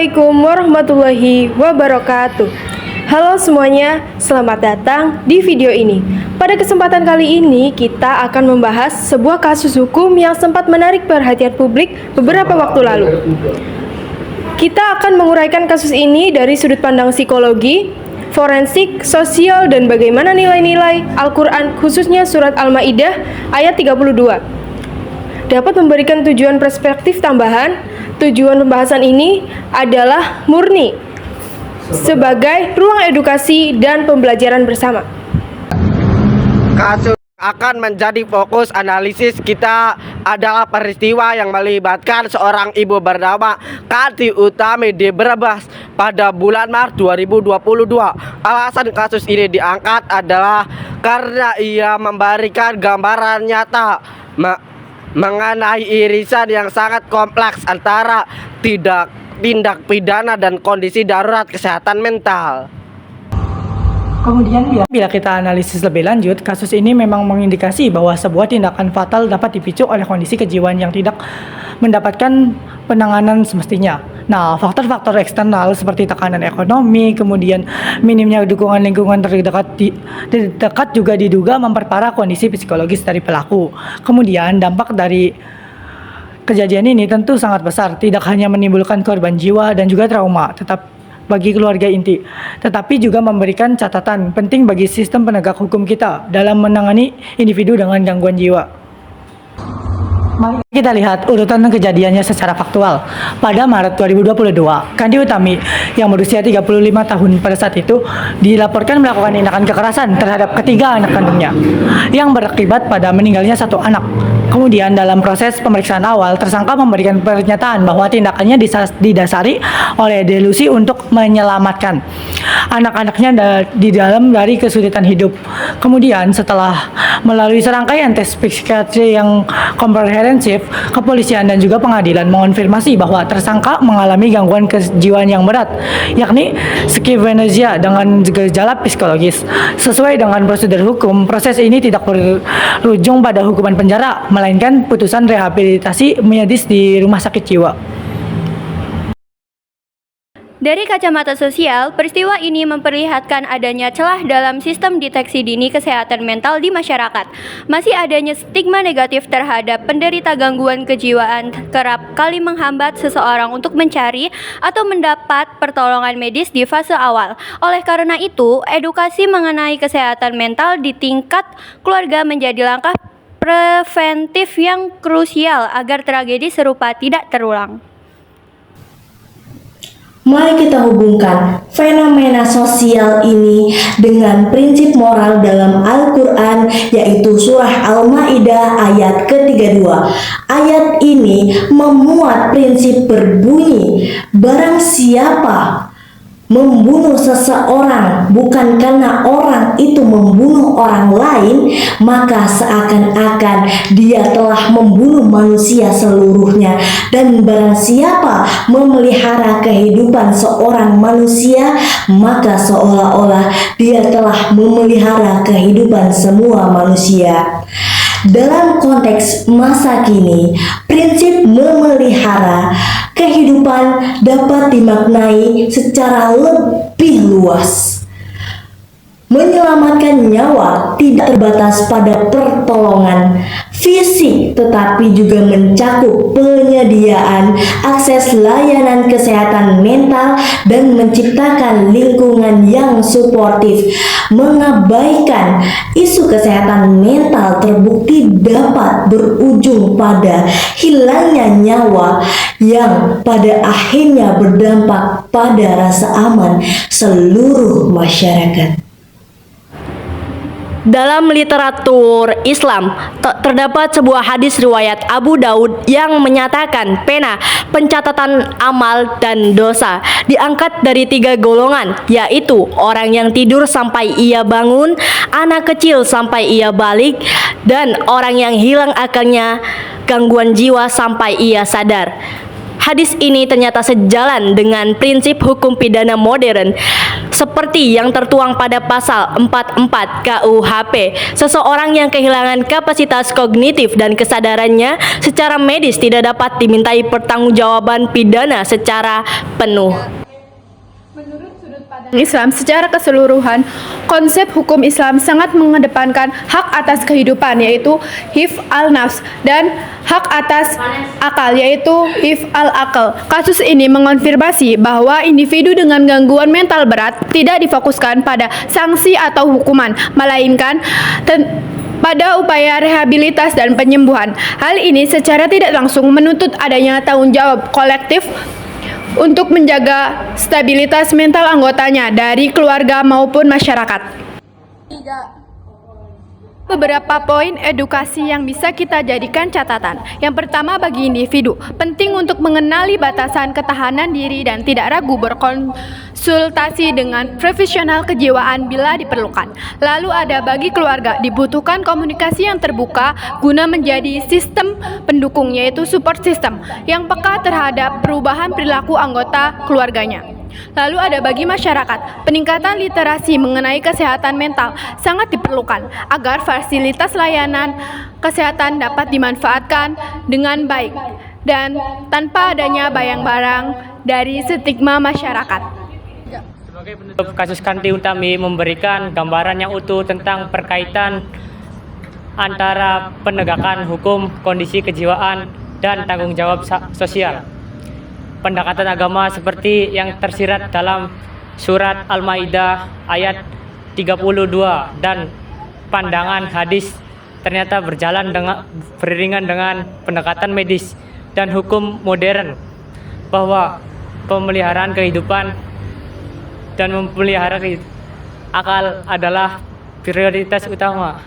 Assalamualaikum warahmatullahi wabarakatuh. Halo semuanya, selamat datang di video ini. Pada kesempatan kali ini kita akan membahas sebuah kasus hukum yang sempat menarik perhatian publik beberapa waktu lalu. Kita akan menguraikan kasus ini dari sudut pandang psikologi, forensik, sosial, dan bagaimana nilai-nilai Al-Quran khususnya surat Al-Ma'idah ayat 32 dapat memberikan tujuan perspektif tambahan. Tujuan pembahasan ini adalah murni sebagai ruang edukasi dan pembelajaran bersama. Kasus akan menjadi fokus analisis kita adalah peristiwa yang melibatkan seorang ibu bernama Karti Utami di Brebes pada bulan Maret 2022. Alasan kasus ini diangkat adalah karena ia memberikan gambaran nyata mengenai irisan yang sangat kompleks antara tindak pidana dan kondisi darurat kesehatan mental. Kemudian bila kita analisis lebih lanjut, kasus ini memang mengindikasi bahwa sebuah tindakan fatal dapat dipicu oleh kondisi kejiwaan yang tidak mendapatkan penanganan semestinya. Nah, faktor-faktor eksternal seperti tekanan ekonomi, kemudian minimnya dukungan lingkungan terdekat juga diduga memperparah kondisi psikologis dari pelaku. Kemudian dampak dari kejadian ini tentu sangat besar, tidak hanya menimbulkan korban jiwa dan juga trauma, bagi keluarga inti, tetapi juga memberikan catatan penting bagi sistem penegak hukum kita dalam menangani individu dengan gangguan jiwa. Mari kita lihat urutan kejadiannya secara faktual. Pada Maret 2022, Kandi Utami yang berusia 35 tahun pada saat itu dilaporkan melakukan tindakan kekerasan terhadap ketiga anak kandungnya yang berakibat pada meninggalnya satu anak. Kemudian dalam proses pemeriksaan awal, tersangka memberikan pernyataan bahwa tindakannya didasari oleh delusi untuk menyelamatkan anak-anaknya di dalam dari kesulitan hidup. Kemudian setelah melalui serangkaian tes psikiatri yang komprehensif, kepolisian dan juga pengadilan mengonfirmasi bahwa tersangka mengalami gangguan kejiwaan yang berat, yakni skizofrenia dengan gejala psikologis. Sesuai dengan prosedur hukum, proses ini tidak berujung pada hukuman penjara, melainkan putusan rehabilitasi medis di rumah sakit jiwa. Dari kacamata sosial, peristiwa ini memperlihatkan adanya celah dalam sistem deteksi dini kesehatan mental di masyarakat. Masih adanya stigma negatif terhadap penderita gangguan kejiwaan kerap kali menghambat seseorang untuk mencari atau mendapat pertolongan medis di fase awal. Oleh karena itu, edukasi mengenai kesehatan mental di tingkat keluarga menjadi langkah preventif yang krusial agar tragedi serupa tidak terulang. Mari kita hubungkan fenomena sosial ini dengan prinsip moral dalam Al-Quran, yaitu surah Al-Ma'idah ayat ke-32. Ayat ini memuat prinsip berbunyi, barang siapa membunuh seseorang bukan karena orang itu membunuh orang lain, maka seakan-akan dia telah membunuh manusia seluruhnya. Dan barang siapa memelihara kehidupan seorang manusia, maka seolah-olah dia telah memelihara kehidupan semua manusia. Dalam konteks masa kini, prinsip memelihara kehidupan dapat dimaknai secara lebih luas. Menyelamatkan nyawa tidak terbatas pada pertolongan fisik, tetapi juga mencakup penyediaan akses layanan kesehatan mental dan menciptakan lingkungan yang suportif. Mengabaikan isu kesehatan mental terbukti dapat berujung pada hilangnya nyawa yang pada akhirnya berdampak pada rasa aman seluruh masyarakat. Dalam literatur Islam, terdapat sebuah hadis riwayat Abu Daud yang menyatakan pena pencatatan amal dan dosa diangkat dari 3 golongan, yaitu orang yang tidur sampai ia bangun, anak kecil sampai ia balik, dan orang yang hilang akalnya gangguan jiwa sampai ia sadar. Hadis ini ternyata sejalan dengan prinsip hukum pidana modern seperti yang tertuang pada pasal 44 KUHP. Seseorang yang kehilangan kapasitas kognitif dan kesadarannya secara medis tidak dapat dimintai pertanggungjawaban pidana secara penuh. Islam secara keseluruhan, konsep hukum Islam sangat mengedepankan hak atas kehidupan yaitu hifz al-nafs dan hak atas akal yaitu hifz al-aql. Kasus ini mengonfirmasi bahwa individu dengan gangguan mental berat tidak difokuskan pada sanksi atau hukuman, melainkan pada upaya rehabilitas dan penyembuhan. Hal ini secara tidak langsung menuntut adanya tanggung jawab kolektif untuk menjaga stabilitas mental anggotanya dari keluarga maupun masyarakat. Beberapa poin edukasi yang bisa kita jadikan catatan. Yang pertama, bagi individu, penting untuk mengenali batasan ketahanan diri dan tidak ragu berkonsultasi dengan profesional kejiwaan bila diperlukan. Lalu ada bagi keluarga, dibutuhkan komunikasi yang terbuka guna menjadi sistem pendukung yaitu support system yang peka terhadap perubahan perilaku anggota keluarganya. Lalu ada bagi masyarakat, peningkatan literasi mengenai kesehatan mental sangat diperlukan agar fasilitas layanan kesehatan dapat dimanfaatkan dengan baik dan tanpa adanya bayang-bayang dari stigma masyarakat. Sebagai penutup, kasus Kanti Utami memberikan gambaran yang utuh tentang perkaitan antara penegakan hukum, kondisi kejiwaan, dan tanggung jawab sosial. Pendekatan agama seperti yang tersirat dalam surat Al-Maidah ayat 32 dan pandangan hadis ternyata beriringan dengan pendekatan medis dan hukum modern bahwa pemeliharaan kehidupan dan memelihara akal adalah prioritas utama.